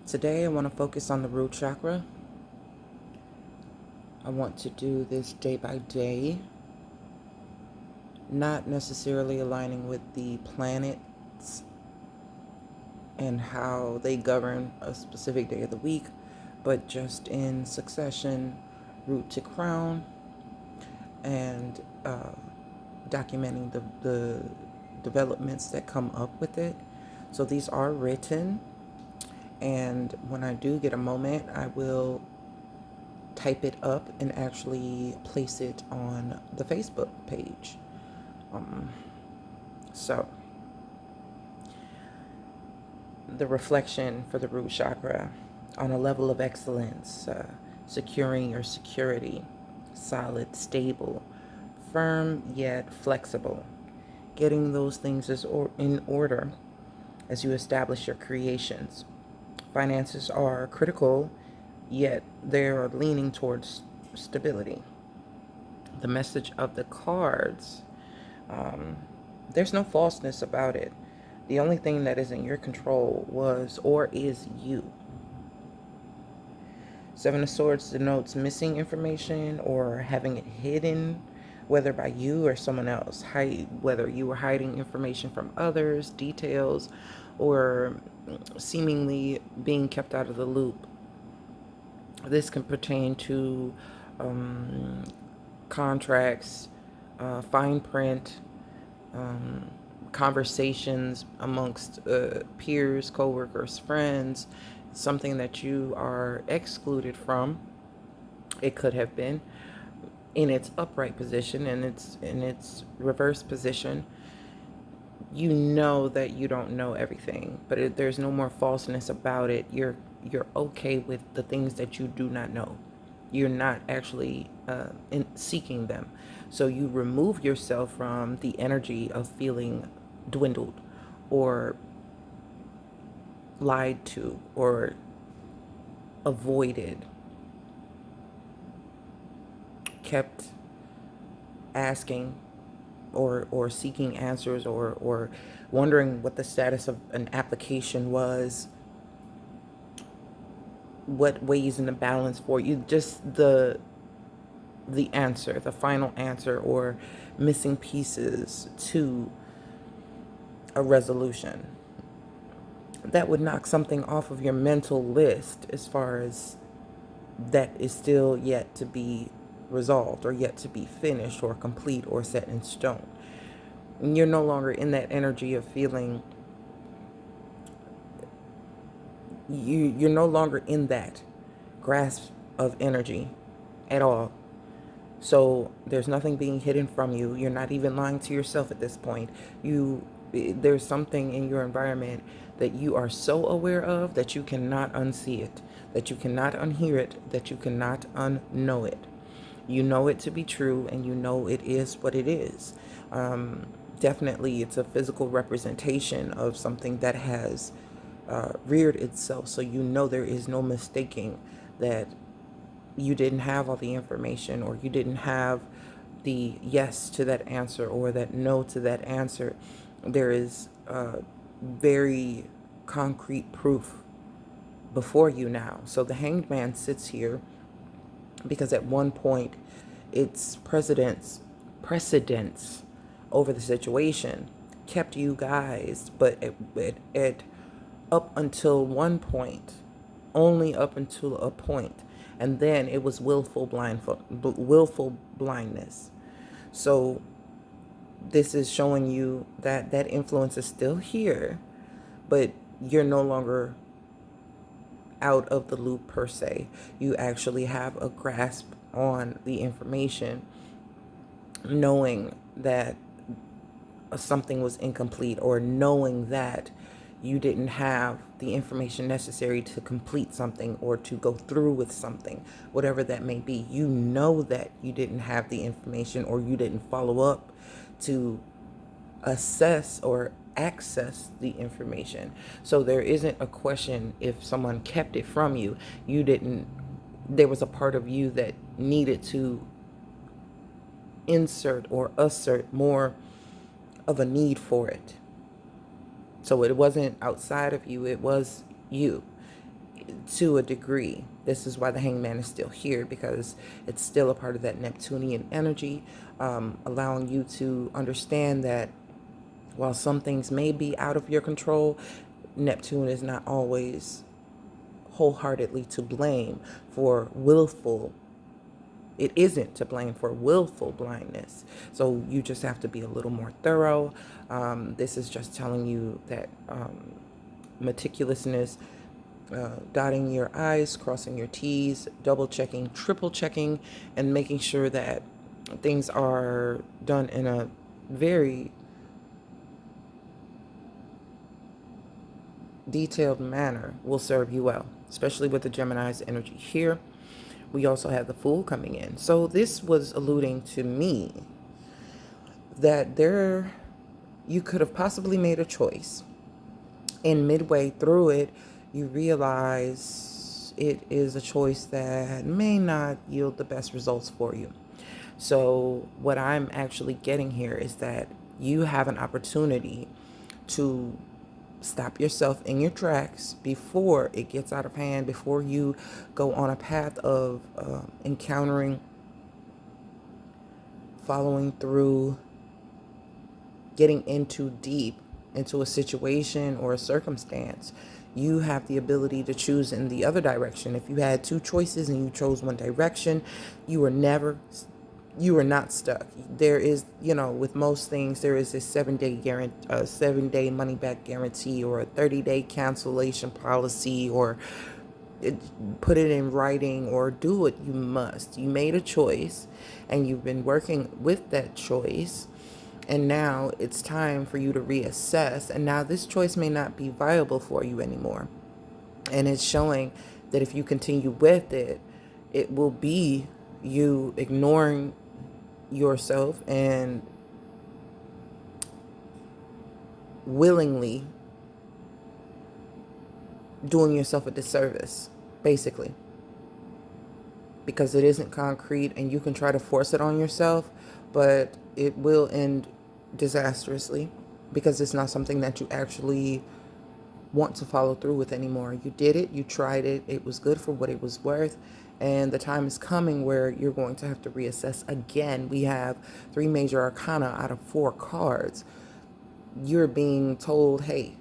Today I want to focus on the root chakra. I want to do this day by day, not necessarily aligning with the planets and how they govern a specific day of the week, but just in succession, root to crown, and documenting the developments that come up with it. So these are written, and when I do get a moment, I will type it up and actually place it on the Facebook page. So the reflection for the root chakra on a level of excellence, securing your security, solid, stable, firm yet flexible, getting those things in order as you establish your creations. Finances are critical, yet they're leaning towards stability. The message of the cards, there's no falseness about it. The only thing that is in your control was or is you. Seven of Swords denotes missing information or having it hidden, whether by you or someone else. Whether you were hiding information from others, details, or seemingly being kept out of the loop. This can pertain to contracts, fine print, conversations amongst peers, coworkers, friends, something that you are excluded from. It could have been in its upright position and its in its reverse position. You know that you don't know everything, but there's no more falseness about it. You're okay with the things that you do not know. You're not actually seeking them. So you remove yourself from the energy of feeling dwindled or lied to or avoided, kept asking or seeking answers or wondering what the status of an application was, what weighs in the balance for you, just the answer, the final answer, or missing pieces to a resolution. That would knock something off of your mental list as far as that is still yet to be resolved or yet to be finished or complete or set in stone. And you're no longer in that energy of feeling, you're no longer in that grasp of energy at all. So there's nothing being hidden from you. You're not even lying to yourself at this point. There's something in your environment that you are so aware of that you cannot unsee it, that you cannot unhear it, that you cannot unknow it. You know it to be true, and you know it is what it is. Definitely, it's a physical representation of something that has reared itself. So you know there is no mistaking that you didn't have all the information, or you didn't have the yes to that answer or that no to that answer. There is very concrete proof before you now. So the Hanged Man sits here because at one point its precedence over the situation kept you guys, but it up until one point, only up until a point, and then it was willful blindness. So this is showing you that that influence is still here, but you're no longer out of the loop per se. You actually have a grasp on the information, knowing that something was incomplete, or knowing that you didn't have the information necessary to complete something or to go through with something, whatever that may be. You know that you didn't have the information, or you didn't follow up to assess or access the information. So there isn't a question if someone kept it from you. You didn't, there was a part of you that needed to insert or assert more of a need for it. So it wasn't outside of you, it was you. to a degree. This is why the hangman is still here, because it's still a part of that Neptunian energy, allowing you to understand that while some things may be out of your control, Neptune is not always wholeheartedly to blame for willful. It isn't to blame for willful blindness. So you just have to be a little more thorough. This is just telling you that meticulousness, dotting your I's, crossing your T's, double checking, triple checking, and making sure that things are done in a very detailed manner will serve you well, especially with the Gemini's energy here. We also have the Fool coming in. So this was alluding to me that you could have possibly made a choice, and midway through it, you realize it is a choice that may not yield the best results for you. So what I'm actually getting here is that you have an opportunity to stop yourself in your tracks before it gets out of hand, before you go on a path of encountering, following through, getting into deep into a situation or a circumstance. You have the ability to choose in the other direction. If you had two choices and you chose one direction, you were not stuck. There is, with most things, there is a 7-day guarantee, a 7-day money back guarantee, or a 30-day cancellation policy, or put it in writing, or do what you must. You made a choice and you've been working with that choice. And now it's time for you to reassess. And now this choice may not be viable for you anymore. And it's showing that if you continue with it, it will be you ignoring yourself and willingly doing yourself a disservice, basically. Because it isn't concrete and you can try to force it on yourself, but it will end disastrously because it's not something that you actually want to follow through with anymore. You did it, you tried it, it was good for what it was worth, and the time is coming where you're going to have to reassess again. We have 3 major arcana out of 4 cards. You're being told, hey,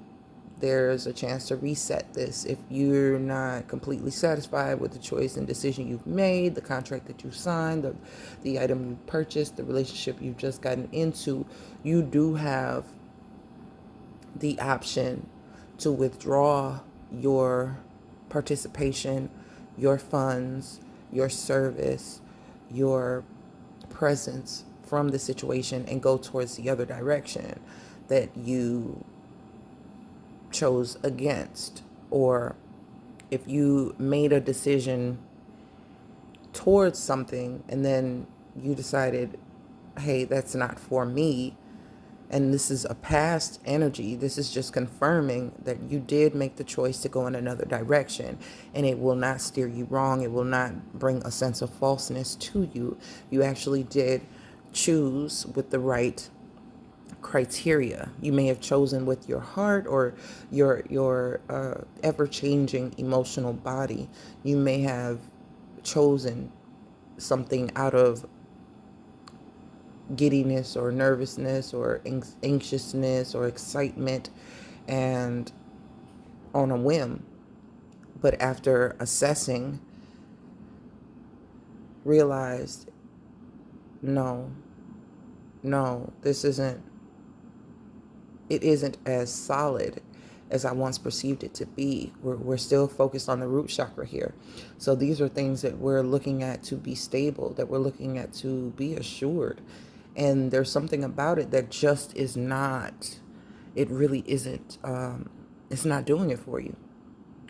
there's a chance to reset this. If you're not completely satisfied with the choice and decision you've made, the contract that you signed, the item you purchased, the relationship you've just gotten into, you do have the option to withdraw your participation, your funds, your service, your presence from the situation and go towards the other direction that you chose against. Or if you made a decision towards something and then you decided, hey, that's not for me, and this is a past energy, this is just confirming that you did make the choice to go in another direction, and it will not steer you wrong. It will not bring a sense of falseness to you. You actually did choose with the right criteria. You may have chosen with your heart or your ever-changing emotional body. You may have chosen something out of giddiness or nervousness or anxiousness or excitement and on a whim. But after assessing, realized, no, it isn't as solid as I once perceived it to be. We're still focused on the root chakra here. So these are things that we're looking at to be stable, that we're looking at to be assured. And there's something about it that just is not, it really isn't, it's not doing it for you,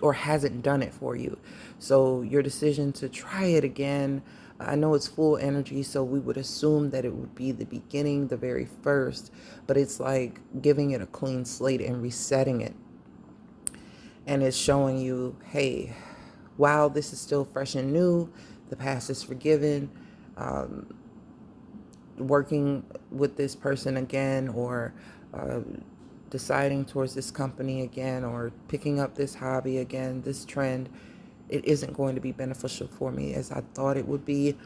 or hasn't done it for you. So your decision to try it again, I know it's full energy, so we would assume that it would be the beginning, the very first, but it's like giving it a clean slate and resetting it. And it's showing you, hey, while this is still fresh and new, the past is forgiven. Working with this person again, or deciding towards this company again or picking up this hobby again, this trend, it isn't going to be beneficial for me as I thought it would be.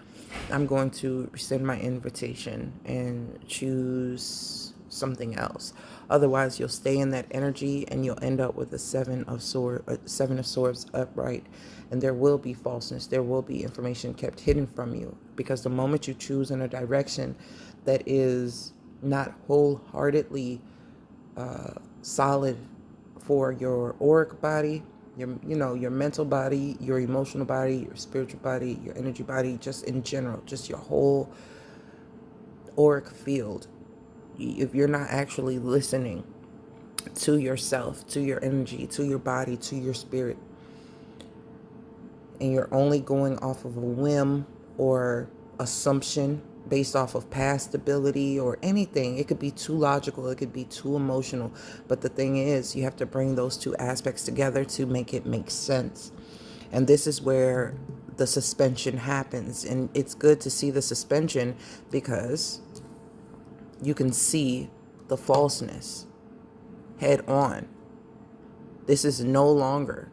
I'm going to rescind my invitation and choose something else. Otherwise, you'll stay in that energy and you'll end up with a seven of swords upright. And there will be falseness. There will be information kept hidden from you, because the moment you choose in a direction that is not wholeheartedly solid for your auric body, your mental body, your emotional body, your spiritual body, your energy body, just in general, just your whole auric field. If you're not actually listening to yourself, to your energy, to your body, to your spirit, and you're only going off of a whim or assumption based off of past ability or anything, it could be too logical, it could be too emotional. But the thing is, you have to bring those two aspects together to make it make sense. And this is where the suspension happens. And it's good to see the suspension because you can see the falseness head on. This is no longer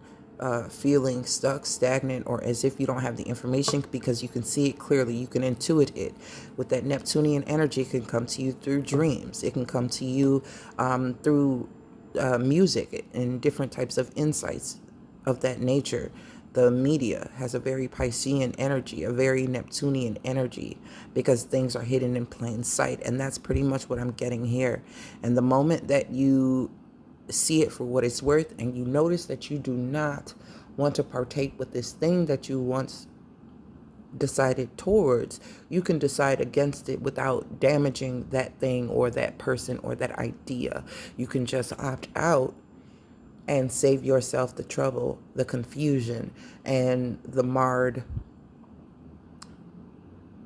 feeling stuck, stagnant, or as if you don't have the information, because you can see it clearly. You can intuit it. With that Neptunian energy, it can come to you through dreams. It can come to you through music and different types of insights of that nature. The media has a very Piscean energy, a very Neptunian energy, because things are hidden in plain sight. And that's pretty much what I'm getting here. And the moment that you see it for what it's worth and you notice that you do not want to partake with this thing that you once decided towards, you can decide against it without damaging that thing or that person or that idea. You can just opt out and save yourself the trouble, the confusion, and the marred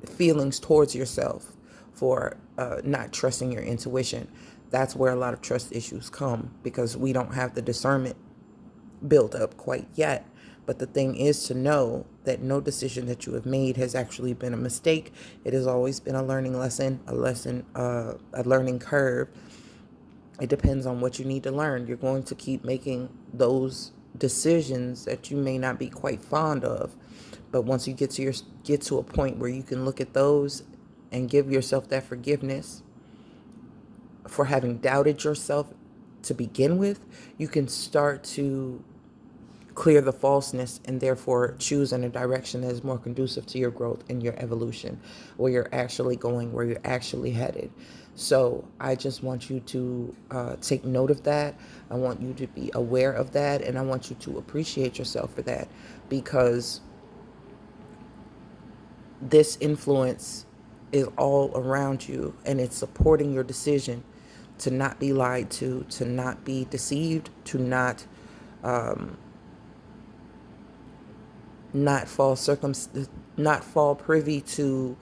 feelings towards yourself for not trusting your intuition. That's where a lot of trust issues come, because we don't have the discernment built up quite yet. But the thing is to know that no decision that you have made has actually been a mistake. It has always been a learning lesson, a learning curve. It depends on what you need to learn. You're going to keep making those decisions that you may not be quite fond of. But once you get to a point where you can look at those and give yourself that forgiveness for having doubted yourself to begin with, you can start to clear the falseness and therefore choose in a direction that is more conducive to your growth and your evolution, where you're actually going, where you're actually headed. So I just want you to take note of that. I want you to be aware of that, and I want you to appreciate yourself for that, because this influence is all around you and it's supporting your decision to not be lied to not be deceived, to not not fall privy to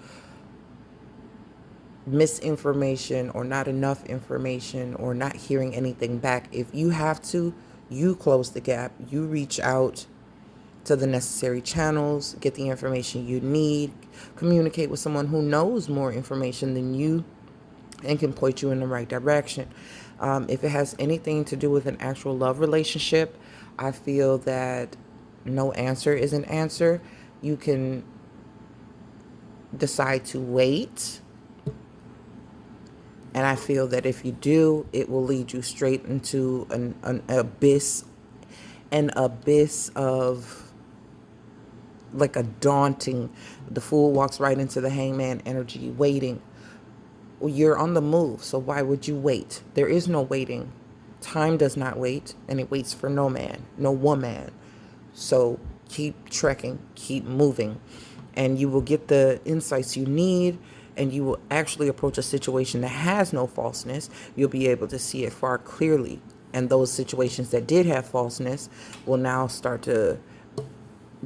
misinformation or not enough information or not hearing anything back. If you have to, you close the gap, you reach out to the necessary channels, get the information you need, communicate with someone who knows more information than you and can point you in the right direction. If it has anything to do with an actual love relationship, I feel that no answer is an answer. You can decide to wait. And I feel that if you do, it will lead you straight into an abyss of like a daunting, the fool walks right into the hangman energy, waiting. You're on the move, so why would you wait? There is no waiting. Time does not wait, and it waits for no man, no woman. So keep trekking, keep moving, and you will get the insights you need, and you will actually approach a situation that has no falseness. You'll be able to see it far clearly, and those situations that did have falseness will now start to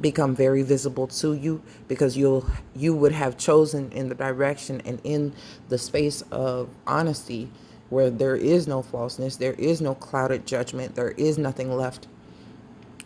become very visible to you, because you would have chosen in the direction and in the space of honesty where there is no falseness, there is no clouded judgment, there is nothing left.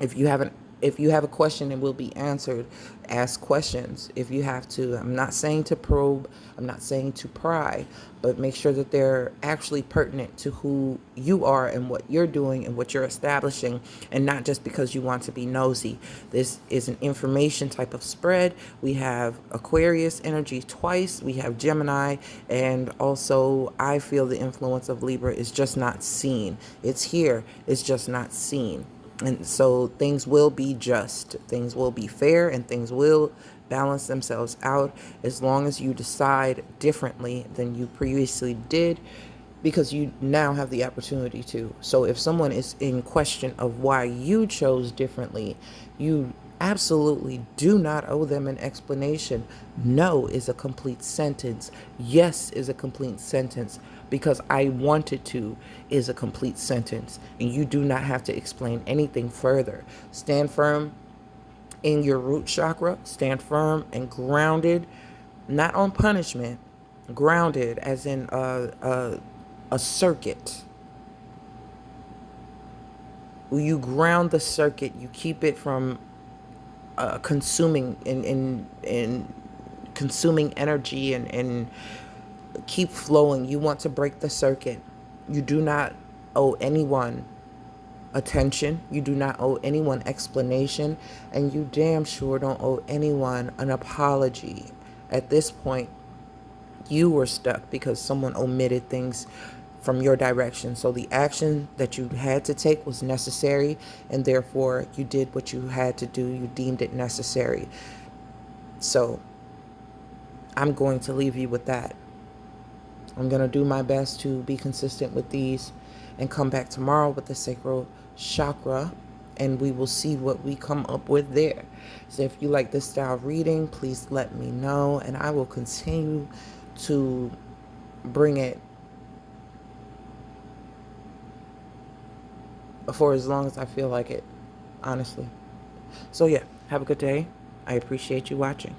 If you haven't If you have a question, it will be answered. Ask questions if you have to. I'm not saying to probe, I'm not saying to pry, but make sure that they're actually pertinent to who you are and what you're doing and what you're establishing, and not just because you want to be nosy. This is an information type of spread. We have Aquarius energy twice, we have Gemini, and also I feel the influence of Libra is just not seen. It's here, it's just not seen. And so things will be just, things will be fair, and things will balance themselves out as long as you decide differently than you previously did, because you now have the opportunity to. So if someone is in question of why you chose differently, you absolutely do not owe them an explanation. No is a complete sentence. Yes is a complete sentence. Because I wanted to is a complete sentence. And you do not have to explain anything further. Stand firm in your root chakra. Stand firm and grounded, not on punishment, grounded as in a circuit. You ground the circuit. You keep it from consuming in consuming energy and keep flowing. You want to break the circuit. You do not owe anyone attention. You do not owe anyone explanation. And you damn sure don't owe anyone an apology. At this point, you were stuck because someone omitted things from your direction. So the action that you had to take was necessary, and therefore you did what you had to do. You deemed it necessary. So I'm going to leave you with that. I'm going to do my best to be consistent with these and come back tomorrow with the sacral chakra, and we will see what we come up with there. So if you like this style of reading, please let me know, and I will continue to bring it for as long as I feel like it, honestly. So yeah, have a good day. I appreciate you watching.